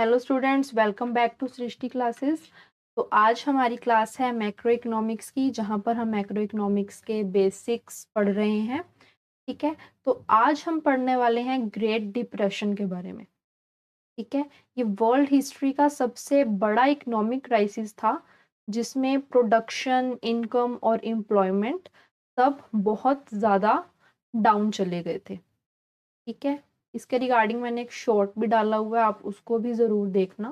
Hello students, welcome back to Srishti classes. तो आज हमारी क्लास है मैक्रो इकोनॉमिक्स की, जहां पर हम मैक्रो इकोनॉमिक्स के बेसिक्स पढ़ रहे हैं। ठीक है, तो आज हम पढ़ने वाले हैं ग्रेट डिप्रेशन के बारे में। ठीक है, ये वर्ल्ड हिस्ट्री का सबसे बड़ा इकोनॉमिक क्राइसिस था, जिसमें प्रोडक्शन, इनकम और एम्प्लॉयमेंट सब बहुत ज़्यादा डाउन चले गए थे। ठीक है, इसके रिगार्डिंग मैंने एक शॉर्ट भी डाला हुआ है, आप उसको भी ज़रूर देखना।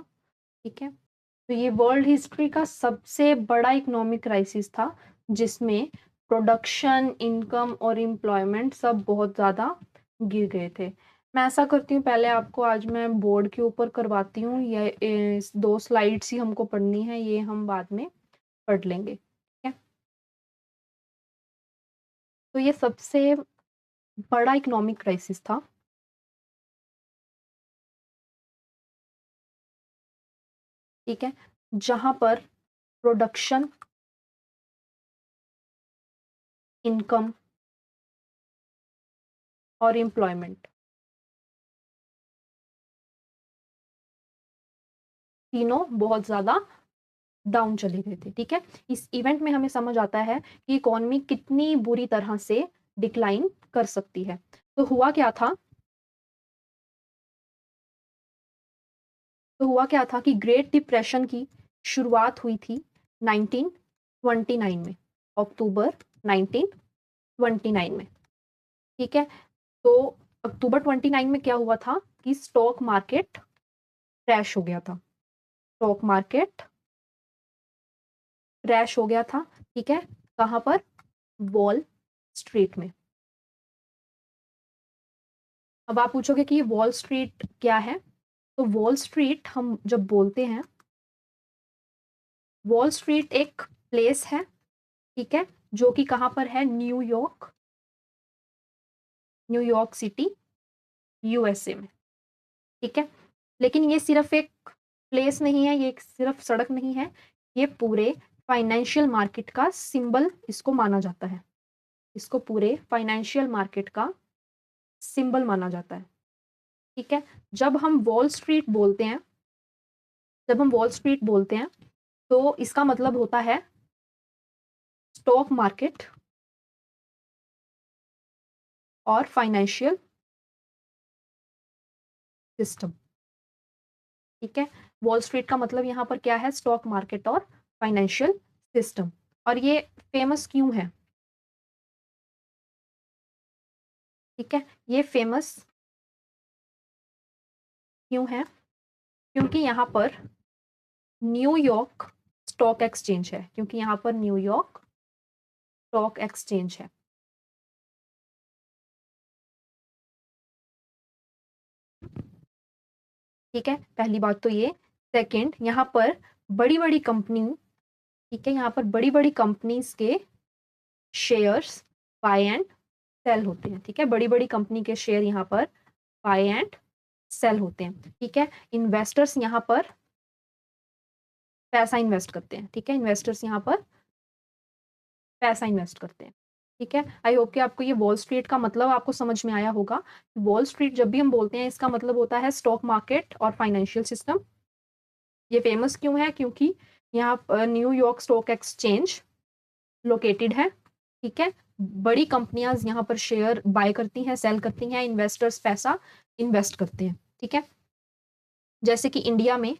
ठीक है, तो ये वर्ल्ड हिस्ट्री का सबसे बड़ा इकोनॉमिक क्राइसिस था, जिसमें प्रोडक्शन, इनकम और एम्प्लॉयमेंट सब बहुत ज़्यादा गिर गए थे। मैं ऐसा करती हूँ, पहले आपको आज मैं बोर्ड के ऊपर करवाती हूँ। ये 2 स्लाइड्स ही हमको पढ़नी है, ये हम बाद में पढ़ लेंगे। ठीक है, तो ये सबसे बड़ा इकोनॉमिक क्राइसिस था। ठीक है, जहां पर प्रोडक्शन, इनकम और एम्प्लॉयमेंट तीनों बहुत ज्यादा डाउन चले गए थे। ठीक है, इस इवेंट में हमें समझ आता है कि इकोनॉमी कितनी बुरी तरह से डिक्लाइन कर सकती है। तो हुआ क्या था कि ग्रेट डिप्रेशन की शुरुआत हुई थी 1929 में, अक्टूबर 1929 में। ठीक है, तो अक्टूबर 29 में क्या हुआ था कि स्टॉक मार्केट क्रैश हो गया था। स्टॉक मार्केट क्रैश हो गया था। ठीक है, कहां पर? वॉल स्ट्रीट में। अब आप पूछोगे कि ये वॉल स्ट्रीट क्या है? तो वॉल स्ट्रीट हम जब बोलते हैं, वॉल स्ट्रीट एक प्लेस है। ठीक है, जो कि कहां पर है? न्यूयॉर्क, न्यूयॉर्क सिटी, यूएसए में। ठीक है, लेकिन ये सिर्फ एक प्लेस नहीं है, ये एक सिर्फ सड़क नहीं है, ये पूरे फाइनेंशियल मार्केट का सिंबल इसको माना जाता है। इसको पूरे फाइनेंशियल मार्केट का सिंबल माना जाता है। ठीक है, जब हम वॉल स्ट्रीट बोलते हैं, जब हम वॉल स्ट्रीट बोलते हैं तो इसका मतलब होता है स्टॉक मार्केट और फाइनेंशियल सिस्टम। ठीक है, वॉल स्ट्रीट का मतलब यहाँ पर क्या है? स्टॉक मार्केट और फाइनेंशियल सिस्टम। और ये फेमस क्यों है? ठीक है, ये फेमस क्यों है? क्योंकि यहाँ पर न्यूयॉर्क स्टॉक एक्सचेंज है, क्योंकि यहाँ पर न्यूयॉर्क स्टॉक एक्सचेंज है। ठीक है, पहली बात तो ये। सेकंड, यहाँ पर बड़ी बड़ी कंपनी, ठीक है, यहाँ पर बड़ी बड़ी कंपनीज के शेयर्स बाय एंड सेल होते हैं। ठीक है, बड़ी बड़ी कंपनी के शेयर यहाँ पर बाय एंड सेल होते हैं। ठीक है, इन्वेस्टर्स यहाँ पर पैसा इन्वेस्ट करते हैं। ठीक है, इन्वेस्टर्स यहाँ पर पैसा इन्वेस्ट करते हैं। ठीक है, आई होप कि आपको ये वॉल स्ट्रीट का मतलब आपको समझ में आया होगा। वॉल स्ट्रीट जब भी हम बोलते हैं, इसका मतलब होता है स्टॉक मार्केट और फाइनेंशियल सिस्टम। ये फेमस क्यों है? क्योंकि यहाँ पर न्यूयॉर्क स्टॉक एक्सचेंज लोकेटेड है। ठीक है, बड़ी कंपनियां यहाँ पर शेयर बाय करती हैं, सेल करती हैं, इन्वेस्टर्स पैसा इन्वेस्ट करते हैं। ठीक है, जैसे कि इंडिया में,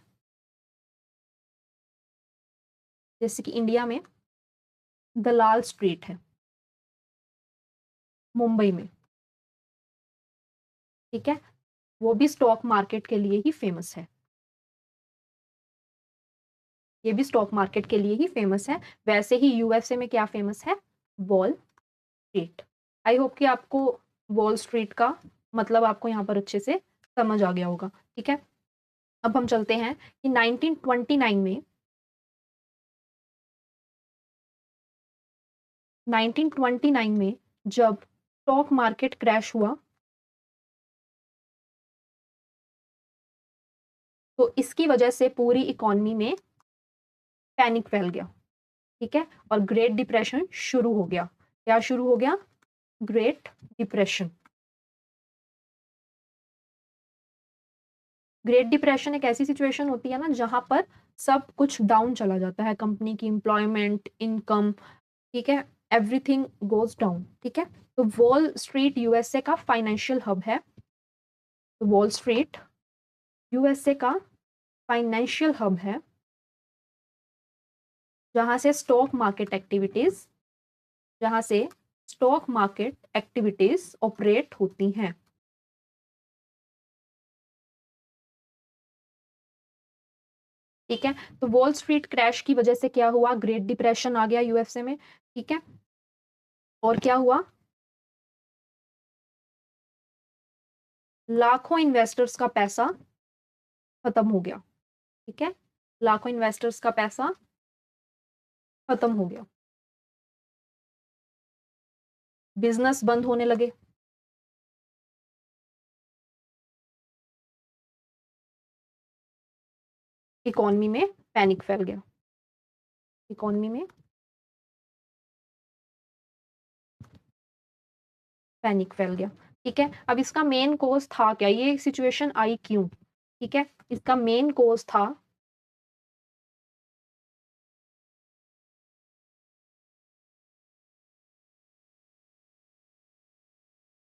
जैसे कि इंडिया में दलाल स्ट्रीट है, मुंबई में। ठीक है, वो भी स्टॉक मार्केट के लिए ही फेमस है। ये भी स्टॉक मार्केट के लिए ही फेमस है। वैसे ही यूएसए में क्या फेमस है? Wall street. आई होप कि आपको वॉल स्ट्रीट का मतलब आपको यहाँ पर अच्छे से समझ आ गया होगा। ठीक है, अब हम चलते हैं कि 1929 में, 1929 में जब स्टॉक मार्केट क्रैश हुआ, तो इसकी वजह से पूरी इकोनॉमी में पैनिक फैल गया। ठीक है, और ग्रेट डिप्रेशन शुरू हो गया। क्या शुरू हो गया? Great depression. ग्रेट डिप्रेशन एक ऐसी सिचुएशन होती है ना जहां पर सब कुछ डाउन चला जाता है, कंपनी की एम्प्लॉयमेंट, इनकम, ठीक है, एवरीथिंग गोज डाउन, ठीक है। तो वॉल स्ट्रीट यूएसए का फाइनेंशियल हब है। तो वॉल स्ट्रीट यूएसए का फाइनेंशियल हब है जहां से स्टॉक मार्केट एक्टिविटीज, जहां से स्टॉक मार्केट एक्टिविटीज ऑपरेट होती हैं। ठीक है, तो वॉल स्ट्रीट क्रैश की वजह से क्या हुआ, ग्रेट डिप्रेशन आ गया यूएसए में, ठीक है। और क्या हुआ, लाखों इन्वेस्टर्स का पैसा खत्म हो गया, ठीक है, लाखों इन्वेस्टर्स का पैसा खत्म हो गया, बिजनेस बंद होने लगे, इकोनॉमी में पैनिक फैल गया, इकोनॉमी में पैनिक फैल गया, ठीक है। अब इसका मेन कोज था क्या, ये सिचुएशन आई क्यों, ठीक है, इसका मेन कोज था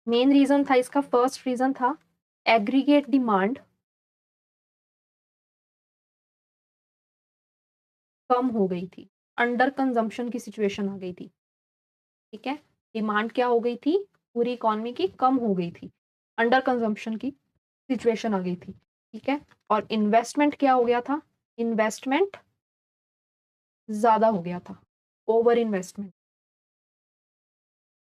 मेन रीजन था इसका, फर्स्ट रीजन था एग्रीगेट डिमांड कम हो गई थी, अंडर कंजम्पशन की सिचुएशन आ गई थी, ठीक है। डिमांड क्या हो गई थी, पूरी इकोनॉमी की कम हो गई थी, अंडर कंजम्पशन की सिचुएशन आ गई थी, ठीक है। और इन्वेस्टमेंट क्या हो गया था, इन्वेस्टमेंट ज्यादा हो गया था, ओवर इन्वेस्टमेंट,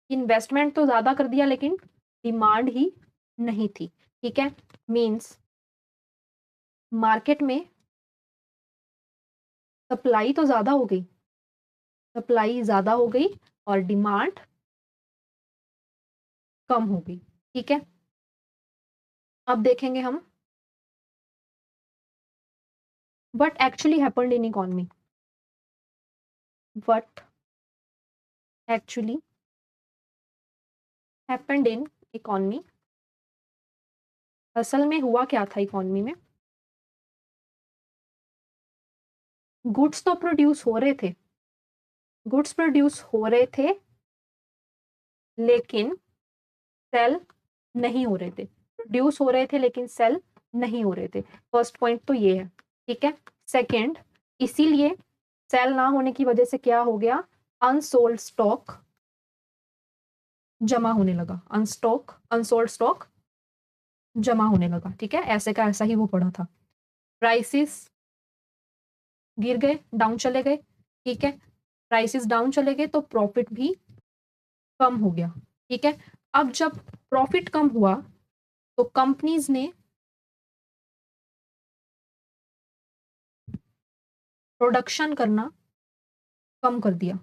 इन्वेस्टमेंट तो ज्यादा कर दिया लेकिन डिमांड ही नहीं थी, ठीक है। मींस मार्केट में सप्लाई तो ज्यादा हो गई, सप्लाई ज्यादा हो गई और डिमांड कम हो गई, ठीक है। अब देखेंगे हम what actually happened in economy, what actually happened in economy, असल में हुआ क्या था इकोनॉमी में, गुड्स तो प्रोड्यूस हो रहे थे, गुड्स प्रोड्यूस हो रहे थे लेकिन सेल नहीं हो रहे थे, प्रोड्यूस हो रहे थे लेकिन सेल नहीं हो रहे थे, फर्स्ट पॉइंट तो ये है, ठीक है। सेकंड, इसीलिए सेल ना होने की वजह से क्या हो गया, अनसोल्ड स्टॉक जमा होने लगा, अनसोल्ड स्टॉक जमा होने लगा, ठीक है, ऐसे का ऐसा ही वो पड़ा था। प्राइसेस गिर गए, डाउन चले गए, ठीक है, प्राइसेस डाउन चले गए तो प्रॉफिट भी कम हो गया, ठीक है। अब जब प्रॉफिट कम हुआ तो कंपनीज ने प्रोडक्शन करना कम कर दिया,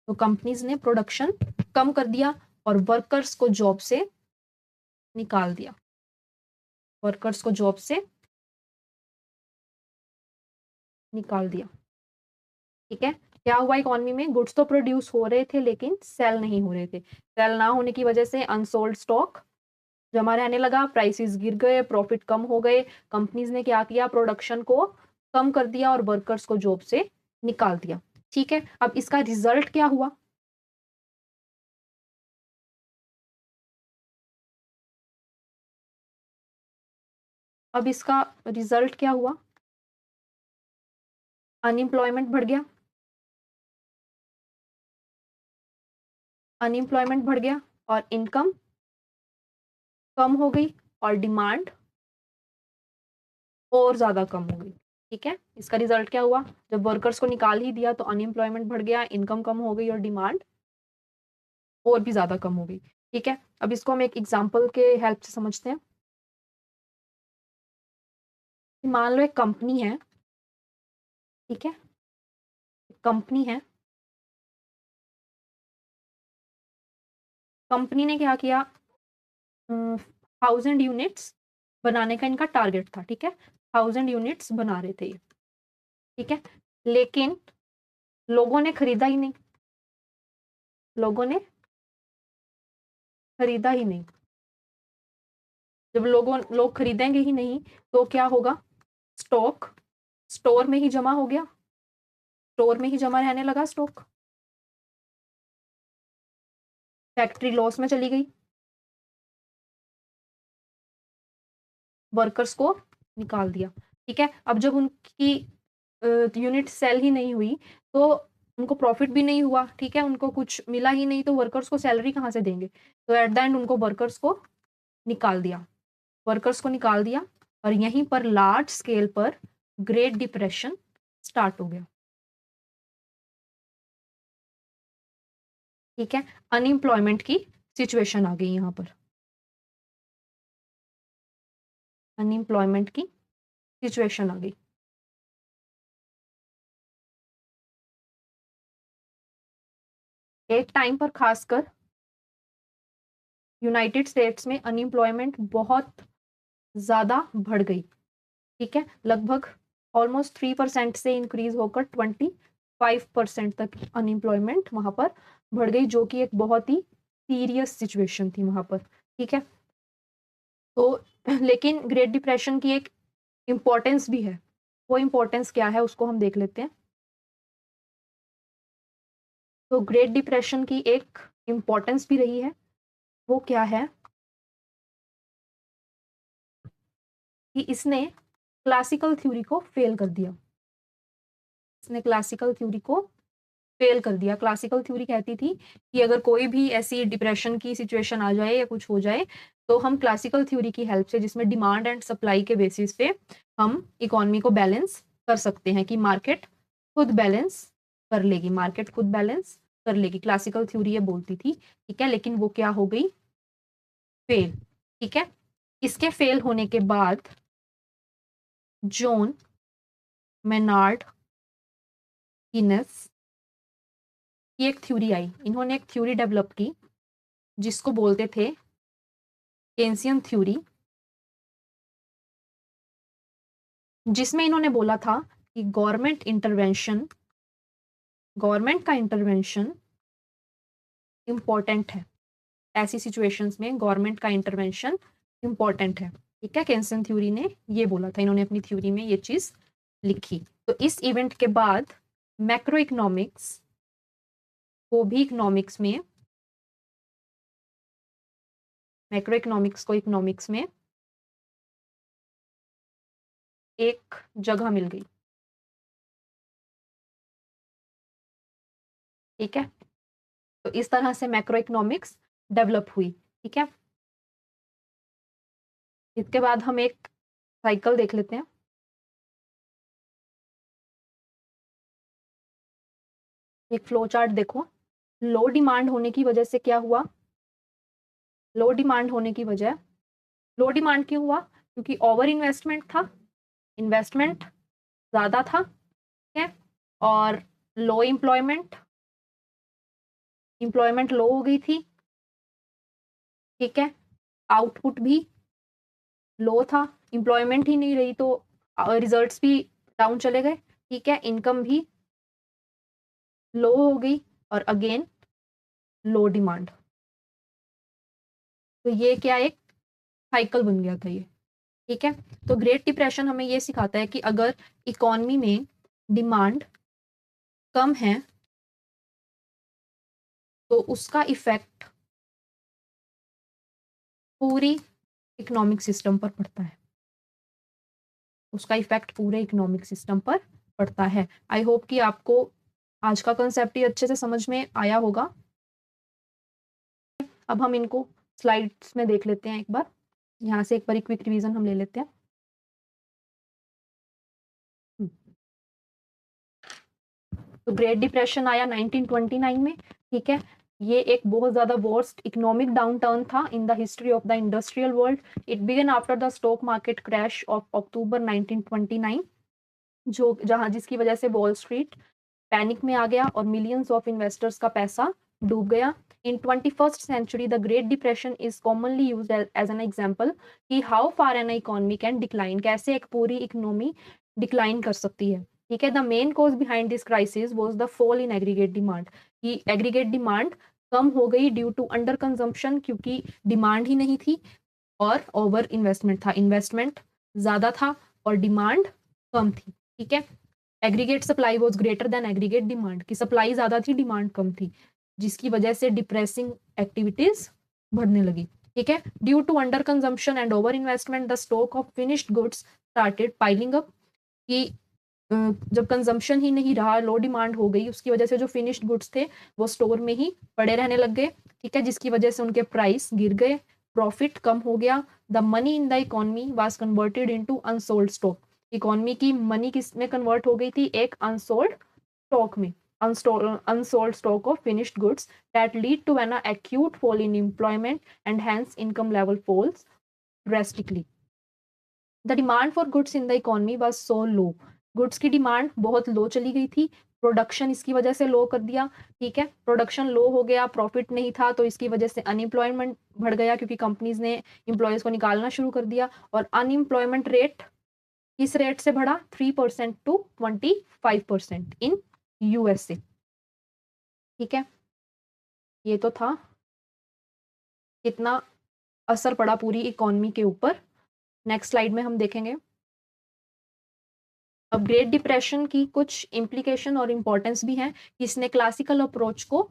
तो कंपनीज ने प्रोडक्शन कम कर दिया और वर्कर्स को जॉब से निकाल दिया, वर्कर्स को जॉब से निकाल दिया, ठीक है। क्या हुआ इकोनॉमी में, गुड्स तो प्रोड्यूस हो रहे थे लेकिन सेल नहीं हो रहे थे, सेल ना होने की वजह से अनसोल्ड स्टॉक जमा रहने लगा, प्राइसेस गिर गए, प्रॉफिट कम हो गए, कंपनीज ने क्या किया, प्रोडक्शन को कम कर दिया और वर्कर्स को जॉब से निकाल दिया, ठीक है। अब इसका रिजल्ट क्या हुआ, अब इसका रिजल्ट क्या हुआ, अनएम्प्लॉयमेंट बढ़ गया, अनएम्प्लॉयमेंट बढ़ गया और इनकम कम हो गई और डिमांड और ज्यादा कम हो गई, ठीक है। इसका रिजल्ट क्या हुआ, जब वर्कर्स को निकाल ही दिया तो अनएम्प्लॉयमेंट बढ़ गया, इनकम कम हो गई और डिमांड और भी ज्यादा कम हो गई, ठीक है। अब इसको हम एक एग्जांपल के हेल्प से समझते हैं। मान लो एक कंपनी है, ठीक है, कंपनी है, कंपनी ने क्या किया, 1000 यूनिट्स बनाने का इनका टारगेट था, ठीक है, 1000 यूनिट्स बना रहे थे ये, ठीक है, लेकिन लोगों ने खरीदा ही नहीं, लोगों ने खरीदा ही नहीं, जब लोग खरीदेंगे ही नहीं तो क्या होगा, स्टॉक स्टोर में ही जमा हो गया, स्टोर में ही जमा रहने लगा स्टॉक, फैक्ट्री लॉस में चली गई, वर्कर्स को निकाल दिया। ठीक है, अब जब उनकी यूनिट सेल ही नहीं हुई तो उनको प्रॉफिट भी नहीं हुआ। ठीक है, उनको कुछ मिला ही नहीं तो वर्कर्स को सैलरी कहाँ से देंगे, तो एट द एंड उनको वर्कर्स को निकाल दिया, वर्कर्स को निकाल दिया और यहीं पर लार्ज स्केल पर ग्रेट डिप्रेशन स्टार्ट हो गया। ठीक है, अनएम्प्लॉयमेंट की सिचुएशन आ गई यहाँ पर, अनएम्प्लॉयमेंट की सिचुएशन आ गई। एक टाइम पर खासकर यूनाइटेड स्टेट्स में अनएम्प्लॉयमेंट बहुत ज्यादा बढ़ गई। ठीक है, लगभग ऑलमोस्ट 3% से इंक्रीज होकर 25% तक अनएम्प्लॉयमेंट वहां पर बढ़ गई, जो कि एक बहुत ही सीरियस सिचुएशन थी वहां पर। ठीक है, तो लेकिन ग्रेट डिप्रेशन की एक इम्पोर्टेंस भी है, वो इम्पोर्टेंस क्या है उसको हम देख लेते हैं। तो ग्रेट डिप्रेशन की एक इम्पोर्टेंस भी रही है, वो क्या है कि इसने क्लासिकल थ्योरी को फेल कर दिया, इसने क्लासिकल थ्योरी को फेल कर दिया। क्लासिकल थ्योरी कहती थी कि अगर कोई भी ऐसी डिप्रेशन की सिचुएशन आ जाए या कुछ हो जाए तो हम क्लासिकल थ्योरी की हेल्प से, जिसमें डिमांड एंड सप्लाई के बेसिस पे हम इकोनॉमी को बैलेंस कर सकते हैं, कि मार्केट खुद बैलेंस कर लेगी, मार्केट खुद बैलेंस कर लेगी, क्लासिकल थ्योरी ये बोलती थी। ठीक है, लेकिन वो क्या हो गई, फेल। ठीक है, इसके फेल होने के बाद जॉन मेनार्ड कीनेस की एक थ्योरी आई, इन्होंने एक थ्योरी डेवलप की जिसको बोलते थे केन्सियन थ्योरी, जिसमें इन्होंने बोला था कि गवर्नमेंट का इंटरवेंशन इंपॉर्टेंट है, ऐसी सिचुएशंस में गवर्नमेंट का इंटरवेंशन इंपॉर्टेंट है। ठीक है, केन्सियन थ्योरी ने ये बोला था, इन्होंने अपनी थ्योरी में ये चीज लिखी। तो इस इवेंट के बाद मैक्रो इकोनॉमिक्स को भी इकोनॉमिक्स में, मैक्रो इकोनॉमिक्स को इकोनॉमिक्स में एक जगह मिल गई। ठीक है, तो इस तरह से मैक्रो इकोनॉमिक्स डेवलप हुई। ठीक है, इसके बाद हम एक साइकिल देख लेते हैं। एक फ्लो चार्ट देखो, लो डिमांड होने की वजह से क्या हुआ, लो डिमांड होने की वजह, लो डिमांड क्यों हुआ, क्योंकि ओवर इन्वेस्टमेंट था, इन्वेस्टमेंट ज्यादा था। ठीक है, और लो एम्प्लॉयमेंट, एम्प्लॉयमेंट लो हो गई थी। ठीक है, आउटपुट भी लो था, एम्प्लॉयमेंट ही नहीं रही तो रिजल्ट्स भी डाउन चले गए। ठीक है, इनकम भी लो हो गई और अगेन लो डिमांड, तो ये क्या एक साइकिल बन गया था ये। ठीक है, तो ग्रेट डिप्रेशन हमें ये सिखाता है कि अगर इकोनॉमी में डिमांड कम है तो उसका इफेक्ट पूरी इकोनॉमिक सिस्टम पर पड़ता है, उसका इफेक्ट पूरे इकोनॉमिक सिस्टम पर पड़ता है। आई होप कि आपको आज का कंसेप्ट ही अच्छे से समझ में आया होगा। अब हम इनको स्लाइड्स में देख लेते हैं एक बार, यहाँ से एक बार क्विक रिवीजन हम ले लेते हैं। तो ग्रेट डिप्रेशन आया 1929 में। ठीक है, ये एक बहुत ज्यादा वर्स्ट इकोनॉमिक डाउनटर्न था in the history of the industrial world. It began after the stock market crash of October 1929, जो जहां जिसकी वजह से वॉल स्ट्रीट पैनिक में आ गया और मिलियंस ऑफ इन्वेस्टर्स का पैसा डूब गया। In 21st century the great depression is commonly used as an example कि how far an economy can decline, कैसे एक पूरी इकोनॉमी डिक्लाइन कर सकती है। ठीक है, the main cause behind this crisis was the fall in aggregate demand, कि एग्रीगेट डिमांड कम हो गई ड्यू टू अंडर कंजम्पशन, क्योंकि डिमांड ही नहीं थी। और ओवर इन्वेस्टमेंट था, इन्वेस्टमेंट ज्यादा था और डिमांड कम थी, ठीक है। Aggregate supply was greater than aggregate demand, की सप्लाई ज्यादा थी डिमांड कम थी, जिसकी वजह से डिप्रेसिंग एक्टिविटीज बढ़ने लगी, ठीक है। Due to under consumption and over investment the stock of finished goods started piling up, कि जब कंजम्पशन ही नहीं रहा, लो डिमांड हो गई, उसकी वजह से जो फिनिश्ड गुड्स थे वो स्टोर में ही पड़े रहने लग गए, ठीक है, जिसकी वजह से उनके प्राइस गिर गए, प्रॉफिट कम हो गया। The money in the economy was converted into unsold stock, economy की मनी किस में कन्वर्ट हो गई थी, एक अनसोल्ड स्टॉक में, unsold stock of finished goods that lead to an acute fall in employment and hence income level falls drastically. The demand for goods in the economy was so low. Goods की demand बहुत लो चली गई थी, production इसकी वजह से लो कर दिया, ठीक है, प्रोडक्शन लो हो गया, प्रॉफिट नहीं था, तो इसकी वजह से अनएम्प्लॉयमेंट बढ़ गया क्योंकि कंपनीज ने एम्प्लॉयज को निकालना शुरू कर दिया, और अनएम्प्लॉयमेंट रेट किस रेट से बढ़ा, 3% टू 25% इन यूएसए, ठीक है। ये तो था कितना असर पड़ा पूरी इकोनॉमी के ऊपर। नेक्स्ट स्लाइड में हम देखेंगे अब ग्रेट डिप्रेशन की कुछ इम्प्लीकेशन और इम्पोर्टेंस भी है, इसने क्लासिकल अप्रोच को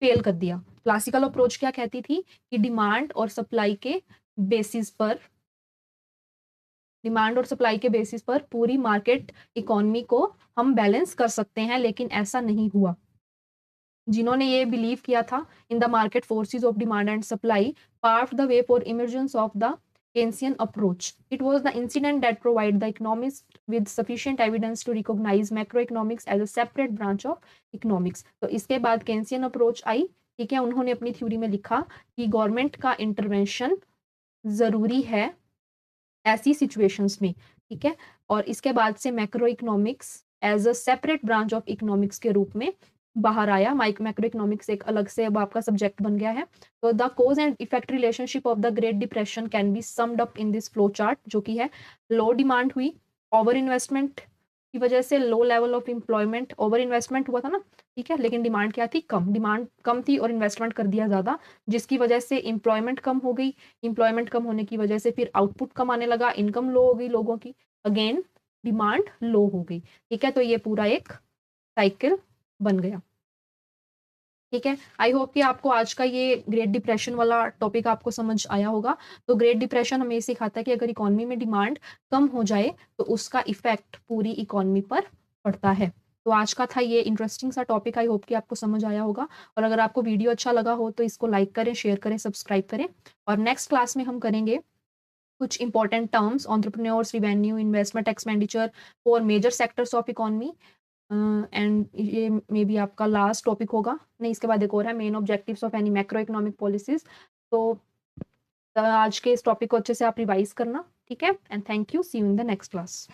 फेल कर दिया। क्लासिकल अप्रोच क्या कहती थी कि डिमांड और सप्लाई के बेसिस पर पूरी मार्केट इकोनॉमी को हम बैलेंस कर सकते हैं, लेकिन ऐसा नहीं हुआ। जिन्होंने ये बिलीव किया था in the market forces of demand and supply part the way for emergence of the Keynesian approach. It was the incident that provided the economists with sufficient evidence to recognize macroeconomics as a separate branch of economics. तो इसके बाद Keynesian approach आई, ठीक है, उन्होंने अपनी theory में लिखा कि गवर्नमेंट का इंटरवेंशन जरूरी है ऐसी सिचुएशंस में, ठीक है, और इसके बाद से macro economics as a separate branch of economics के रूप में बाहर आया। मैक्रो इकोनॉमिक्स एक अलग से अब आपका सब्जेक्ट बन गया है। तो the cause and effect relationship of the great depression can be summed up in this flow chart, जो कि है लो डिमांड हुई, ओवर इन्वेस्टमेंट की वजह से low level of employment, over investment हुआ था ना, ठीक है, लेकिन डिमांड क्या थी, कम, डिमांड कम थी और इन्वेस्टमेंट कर दिया ज्यादा, जिसकी वजह से एम्प्लॉयमेंट कम हो गई, एम्प्लॉयमेंट कम होने की वजह से फिर आउटपुट कम आने लगा, इनकम लो हो गई लोगों की, अगेन डिमांड लो हो गई, ठीक है। तो ये पूरा एक साइकिल बन गया, ठीक है। आई होप कि आपको आज का ये ग्रेट डिप्रेशन वाला टॉपिक आपको समझ आया होगा। तो ग्रेट डिप्रेशन हमें सिखाता है कि अगर इकोनॉमी में डिमांड कम हो जाए तो उसका इफेक्ट पूरी इकोनॉमी पर पड़ता है। तो आज का था ये इंटरेस्टिंग सा टॉपिक, आई होप कि आपको समझ आया होगा, और अगर आपको वीडियो अच्छा लगा हो तो इसको लाइक करें, शेयर करें, सब्सक्राइब करें। और नेक्स्ट क्लास में हम करेंगे कुछ important terms, entrepreneurs, revenue, investment expenditure for major sectors of economy, and ये मे बी आपका लास्ट टॉपिक होगा, नहीं इसके बाद एक और है, main objectives of any macro economic policies. तो आज के इस टॉपिक को अच्छे से आप रिवाइज करना, ठीक है, and thank you, see you in the next class.